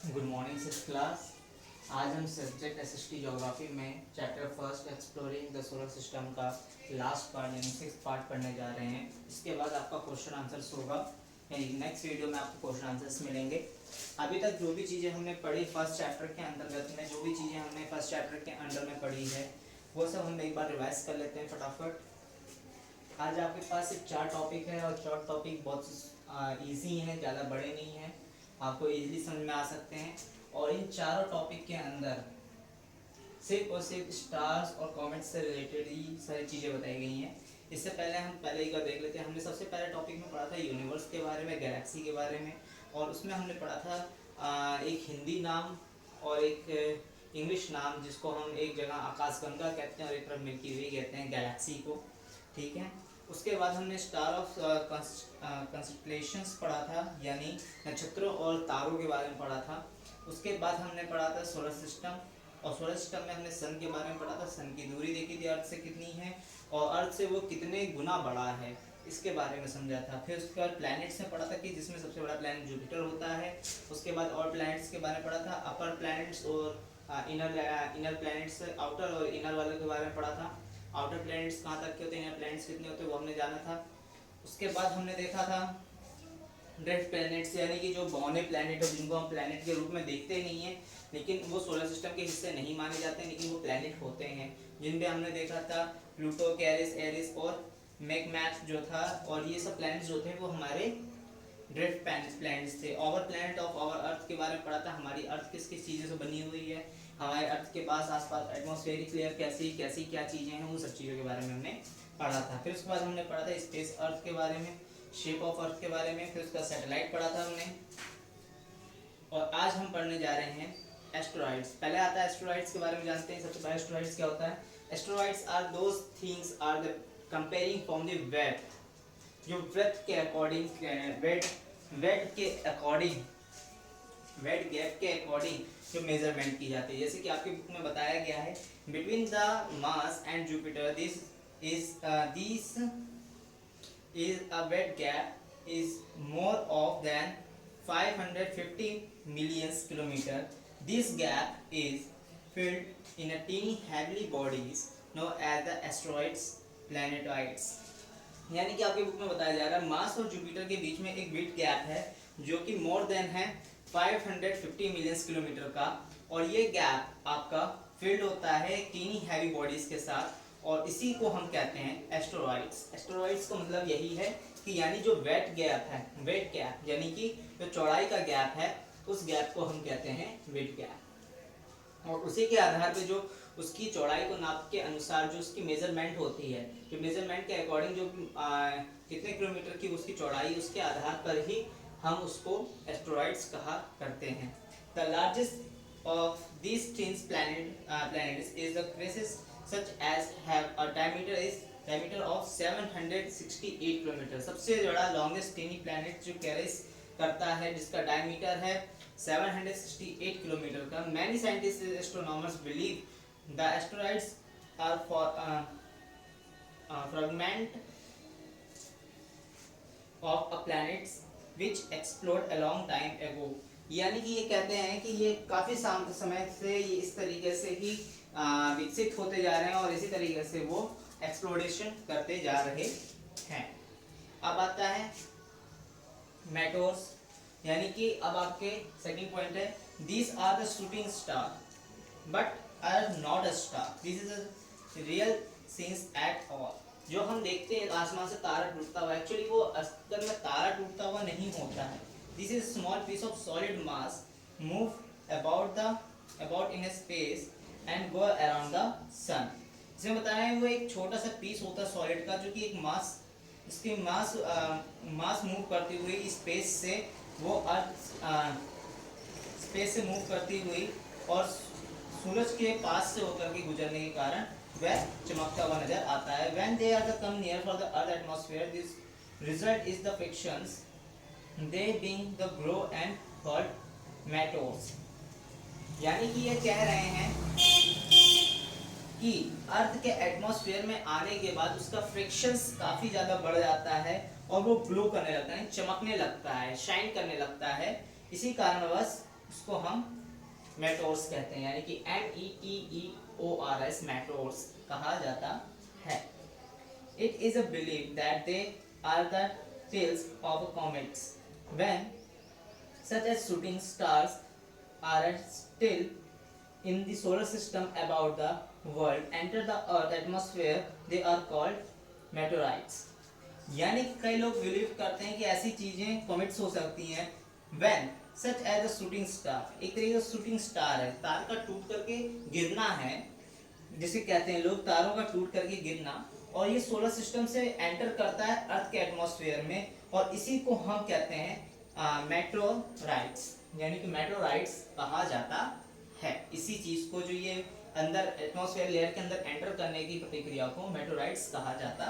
Good morning six class. आज हम subject SST geography में chapter first exploring the solar system का last part यानी सिक्स पार्ट पढ़ने जा रहे हैं। इसके बाद आपका क्वेश्चन आंसर्स होगा, यानी नेक्स्ट वीडियो में आपको क्वेश्चन आंसर्स मिलेंगे। अभी तक जो भी चीज़ें हमने पढ़ी फर्स्ट चैप्टर के अंतर्गत में, जो भी चीज़ें हमने फर्स्ट चैप्टर के अंडर में पढ़ी है वो सब हम एक बार रिवाइज कर लेते हैं फटाफट। आज आपके पास सिर्फ 4 टॉपिक है और 4 टॉपिक बहुत ईजी हैं, ज़्यादा बड़े नहीं हैं, आपको इजीली समझ में आ सकते हैं। और इन चारों टॉपिक के अंदर सिर्फ और सिर्फ स्टार्स और कॉमेट्स से रिलेटेड ही सारी चीज़ें बताई गई हैं। इससे पहले हम एक बार देख लेते हैं। हमने सबसे पहले टॉपिक में पढ़ा था यूनिवर्स के बारे में, गैलेक्सी के बारे में, और उसमें हमने पढ़ा था एक हिंदी नाम और एक इंग्लिश नाम, जिसको हम एक जगह आकाशगंगा कहते हैं और एक तरफ मिल्की वे कहते हैं, गैलेक्सी को। ठीक है। उसके बाद हमने स्टार ऑफ कंस्टलेशंस पढ़ा था, यानी नक्षत्रों और तारों के बारे में पढ़ा था। उसके बाद हमने पढ़ा था सोलर सिस्टम, और सोलर सिस्टम में हमने सन के बारे में पढ़ा था। सन की दूरी देखी थी अर्थ से कितनी है और अर्थ से वो कितने गुना बड़ा है, इसके बारे में समझा था। फिर उसके बाद प्लैनेट्स में पढ़ा था कि जिसमें सबसे बड़ा प्लैनेट जुपिटर होता है। उसके बाद और प्लैनेट्स के बारे में पढ़ा था, अपर प्लैनेट्स और इनर प्लैनेट्स, आउटर और इनर वाले के बारे में पढ़ा था। आउटर प्लैनेट्स कहाँ तक के होते हैं, इनर प्लैनेट्स कितने होते हैं, वो हमने जाना था। उसके बाद हमने देखा था ड्वार्फ प्लैनेट्स, यानी कि जो बौने प्लैनेट है, जिनको हम प्लैनेट के रूप में देखते ही नहीं है, लेकिन वो सोलर सिस्टम के हिस्से नहीं माने जाते, लेकिन वो प्लैनेट होते हैं, जिनपे हमने देखा था प्लूटो, कैरिस, एरिस और मैकमैक्स जो था। और ये सब प्लैनेट्स जो थे वो हमारे ड्वार्फ प्लैनेट्स थे। Over planet of our Earth के बारे में पढ़ा था, हमारी अर्थ किस किस चीज़ों से बनी हुई है, हमारे अर्थ के पास आसपास एटमॉस्फेरिक लेयर कैसी कैसी क्या चीज़ें हैं, उन सब चीज़ों के बारे में हमने पढ़ा था। फिर उसके बाद हमने पढ़ा था स्पेस अर्थ के बारे में, शेप ऑफ अर्थ के बारे में, फिर उसका सैटेलाइट पढ़ा था हमने। और आज हम पढ़ने जा रहे हैं एस्टेरॉइड्स। पहले आता है एस्टेरॉइड्स के बारे में जानते हैं। सबसे पहले एस्टेरॉइड्स क्या होता है। Asteroids are those things are the comparing from the weight, जो वेट के अकॉर्डिंग, वेट के अकॉर्डिंग, वेट गैप के अकॉर्डिंग जो मेजरमेंट की जाती है। जैसे कि आपके बुक में बताया गया है, between the Mars and Jupiter this is a wet gap is more of than 550 million kilometer. This gap is filled in a teeny heavy bodies known as the asteroids, planetoids. यानी कि आपके book में बताया जा रहा है Mars और Jupiter के बीच में एक वेट गैप है जो कि मोर देन है 550 मिलियन किलोमीटर का, और ये गैप आपका फिल्ड होता है टीनी हैवी बॉडीज के साथ, और इसी को हम कहते हैं एस्टेरॉइड्स। एस्टेरॉइड्स का मतलब यही है कि यानी जो वेट गैप है, वेट गैप यानी कि जो चौड़ाई का गैप है, उस गैप को हम कहते हैं वेट गैप। और उसी के आधार पे जो उसकी चौड़ाई को नाप के अनुसार जो उसकी मेजरमेंट होती है, जो मेजरमेंट के अकॉर्डिंग जो कितने किलोमीटर की उसकी चौड़ाई, उसके आधार पर ही हम उसको एस्टेरॉइड्स कहा करते हैं। The largest of these tiny planets is the Crisis, such as have a diameter of 768 kilometre. सबसे बड़ा लॉन्गेस्ट टिनी प्लैनेट जो कैरिस करता है, जिसका डायमीटर है 768 किलोमीटर का। Many scientist astronomers believe the asteroids are fragment of a planets which explode a long time ago. यानी कि ये कहते हैं कि ये काफ़ी समय से ये इस तरीके से ही विकसित होते जा रहे हैं और इसी तरीके से वो एक्सप्लोरेशन करते जा रहे हैं। अब आता है मेटोर्स, यानी कि अब आपके सेकंड पॉइंट है, these are the shooting star but are not a star, this is a real scenes at all. जो हम देखते हैं आसमान से तारा टूटता हुआ, एक्चुअली वो असल में तारा टूटता हुआ नहीं होता है। This is small piece of solid mass move about in space and go around the sun. इसमें बताया है वो एक छोटा सा पीस होता है सॉलिड का, जो कि एक मास, इसकी मास मूव करती हुई स्पेस से, वो अर्थ स्पेस से मूव करती हुई और सूरज के पास से होकर के गुजरने के कारण वह चमकता हुआ नजर आता है। When they are come near for the earth atmosphere, this result is the frictions, they being the grow and called meteors। यानी कि ये कह रहे हैं कि अर्थ के एटमॉस्फेयर में आने के बाद उसका फ्रिक्शंस काफी ज्यादा बढ़ जाता है और वो ग्लो करने लगता है, चमकने लगता है, शाइन करने लगता है। इसी कारणवश उसको हम मेटोर्स कहते हैं, यानी कि METEORS मेटोर्स कहा जाता है। It is a belief that they are the tails of comets. When such as shooting stars are still in the solar system about the world enter the earth atmosphere, they are called meteorites. यानी कि कई लोग believe करते हैं कि ऐसी चीजें comets हो सकती हैं when such as a shooting star, एक तरीके का शूटिंग स्टार है, तार का टूट करके गिरना है, जिसे कहते हैं लोग तारों का टूट करके गिरना, और ये सोलर सिस्टम से एंटर करता है अर्थ के एटमॉस्फेयर में, और इसी को हम कहते हैं मेटेओराइट्स, यानी कि मेटेओराइट्स कहा जाता है। इसी चीज को जो ये अंदर एटमॉस्फेयर लेयर के अंदर एंटर करने की प्रक्रिया को मेटेओराइट्स कहा जाता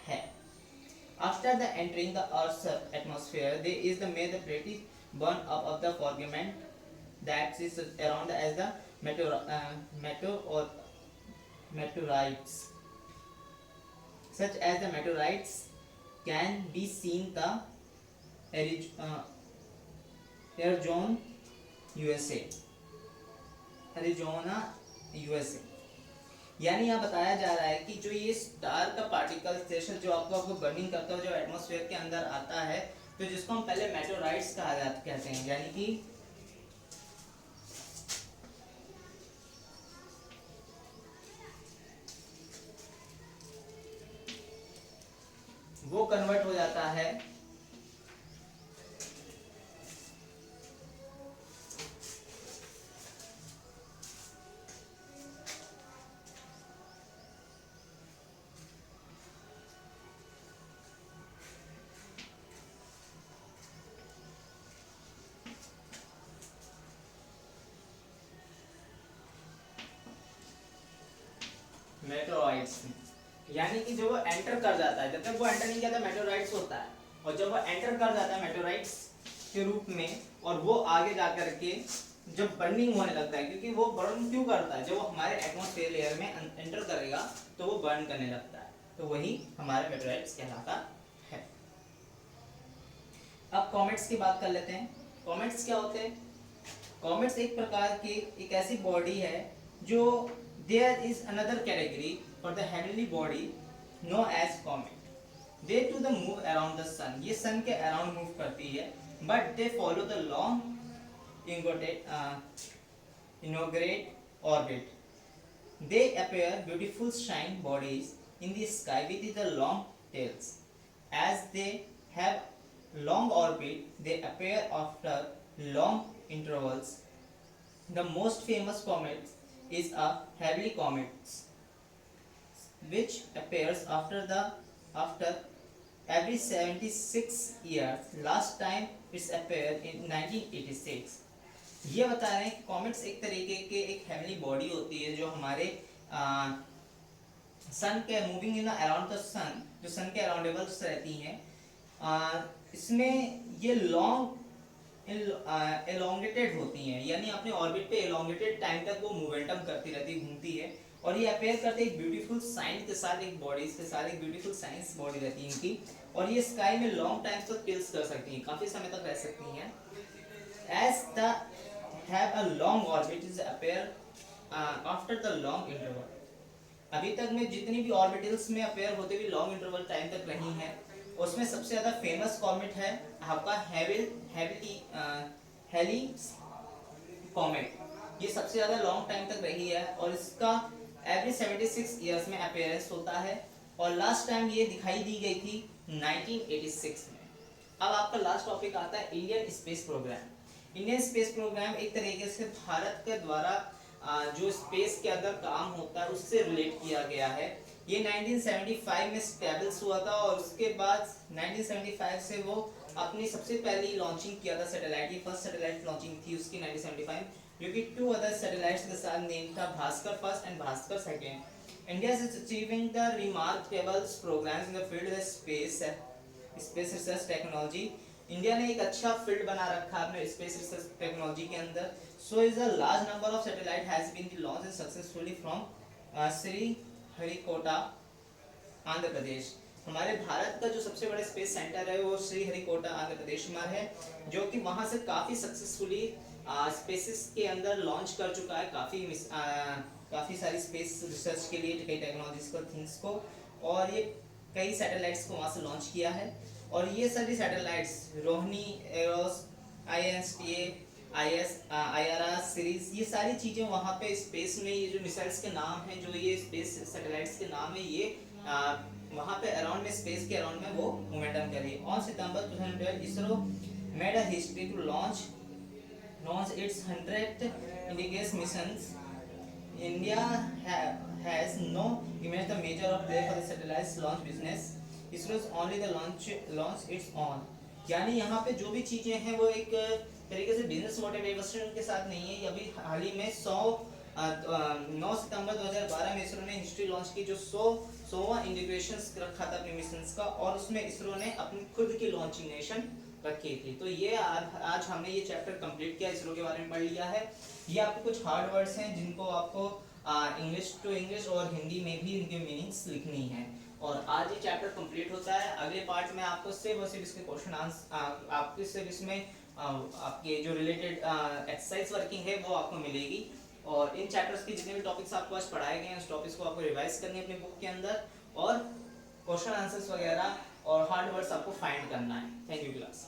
है। After the entering the Earth's atmosphere, there is the made the pretty burn up of the fragment that is around as the meteorites. Such as the meteorites can be seen the Arizona, USA. Arizona, USA. यानी यहाँ बताया जा रहा है कि जो ये star का पार्टिकल जैसे जो आपको बर्निंग करता है, जो एटमॉस्फेयर के अंदर आता है, तो जिसको हम पहले मेटेओराइट्स कहा जाता कहते हैं, यानी कि वो कन्वर्ट हो जाता है मेटेओराइट्स, यानी कि जब वो एंटर कर जाता है, जब तक वो एंटर नहीं किया था मेटेओराइट्स होता है, और जब वो एंटर कर जाता है मेटेओराइट्स के रूप में, और वो आगे जा करके जब बर्निंग होने लगता है, क्योंकि वो बर्न क्यों करता है, जब वो हमारे एटमॉस्फेयर लेयर में एंटर करेगा तो वो बर्न करने लगता है, तो वही हमारे मेटेओराइट्स कहलाता है। अब कॉमेट्स की बात कर लेते हैं। कॉमेट्स क्या होते हैं? कॉमेट्स एक प्रकार की एक ऐसी बॉडी है जो there is another category for the heavenly body known as comet. They too the move around the sun. ये sun के around move करती है, but they follow the long inaugurate orbit. They appear beautiful shine bodies in the sky with the long tails. As they have long orbit, they appear after long intervals. The most famous comet is a Halley comet, which appears after every 76 years. Last time it's appeared in 1986. ये बता रहे हैं कि comets एक तरीके के एक heavenly body होती है जो हमारे सन के मूविंग इन अराउंड द सन, जो सन के अराउंडेबल्स रहती हैं, इसमें ये लॉन्ग एलोंगेटेड होती हैं, यानी अपने ऑर्बिट पे एलोंगेटेड टाइम तक वो मोमेंटम करती रहती है, घूमती है, और ये अपेयर करते हैं एक ब्यूटीफुल साइन के साथ, एक बॉडीज के साथ एक ब्यूटीफुल साइंस बॉडी रहती है इनकी, और ये स्काई में लॉन्ग टाइम तक टिल्स कर सकती हैं, काफी समय तक रह सकती हैं। As the have a long orbit is appear after the long interval. अभी तक में जितनी भी ऑर्बिटल्स में अपेयर होते हुए लॉन्ग इंटरवल टाइम तक रही हैं, उसमें सबसे ज्यादा फेमस कॉमेट है आपका हैली कॉमेट। ये सबसे ज्यादा लॉन्ग टाइम तक रही है, और इसका एवरी 76 इयर्स में अपीयरेंस होता है, और लास्ट टाइम ये दिखाई दी गई थी 1986 में। अब आपका लास्ट टॉपिक आता है Indian space programme. Indian space programme एक तरीके से भारत के द्वारा जो स्पेस के अंदर काम होता है उससे रिलेट किया गया है। ये 1975 में स्टैब्लिश हुआ था, और उसके बाद 1975 से वो अपनी सबसे पहली लॉन्चिंग किया था सैटेलाइट की, फर्स्ट सैटेलाइट लॉन्चिंग थी उसकी 1975, जो कि 2 अदर सैटेलाइट्स के साथ नेम था Bhaskara first and Bhaskara second. India is achieving the remarkable programmes in the field of space research technology. India ने एक अच्छा फील्ड बना रखा है अपने स्पेस रिसर्च टेक्नोलॉजी के अंदर। So is a large number of satellite has been launched successfully from Sriharikota Andhra Pradesh. हमारे भारत का जो सबसे बड़ा स्पेस सेंटर है वो श्रीहरिकोटा आंध्र प्रदेश में है, जो कि वहां से काफी सक्सेसफुली स्पेसिस के अंदर लॉन्च कर चुका है काफ़ी सारी स्पेस रिसर्च के लिए कई टेक्नोलॉजीज को थिंग्स को, और ये कई सैटेलाइट्स को वहाँ से लॉन्च किया है। और ये सारी satellites Rohini, arrows, INSTA, IRS series, ये सारी चीज़ें वहाँ पे स्पेस में, ये जो मिसाइल्स के नाम हैं, जो ये स्पेस सैटेलाइट्स के नाम है, ये वहाँ पे अराउंड में, स्पेस के अराउंड में वो मोमेंटम कर रही है। On September 2012 ISRO made a history to launch its 100th indigenous missions. India has no immense the major of play for the satellites launch business. ISRO is only the launch its own. यानी यहाँ पे जो भी चीजें हैं वो एक तरीके से बिजनेस मोटिवेशन के साथ नहीं है। अभी हाल ही में 9 सितंबर 2012 में इसरो ने हिस्ट्री लॉन्च की, जो 100वां इंटीग्रेशन रखा था अपने मिशंस का, और उसमें इसरो ने अपनी खुद की लॉन्चिंग रखी थी। तो ये आज हमने ये चैप्टर कंप्लीट किया, इसरो के बारे में पढ़ लिया है। ये आपके कुछ हार्ड वर्ड्स हैं जिनको आपको इंग्लिश टू इंग्लिश और हिंदी में भी इनके मीनिंग्स लिखनी है। और आज ये चैप्टर कंप्लीट होता है। अगले पार्ट में आपको सिर्फ और सिर्फ इसके क्वेश्चन आंसर, आपके सिर्फ इसमें आपके जो रिलेटेड एक्सरसाइज वर्किंग है वो आपको मिलेगी। और इन चैप्टर्स के जितने भी टॉपिक्स आपको आज पढ़ाए गए हैं, उस टॉपिक्स को आपको रिवाइज करनी है अपने बुक के अंदर, और क्वेश्चन आंसर्स वगैरह और हार्ड वर्ड्स आपको फाइंड करना है। Thank you class.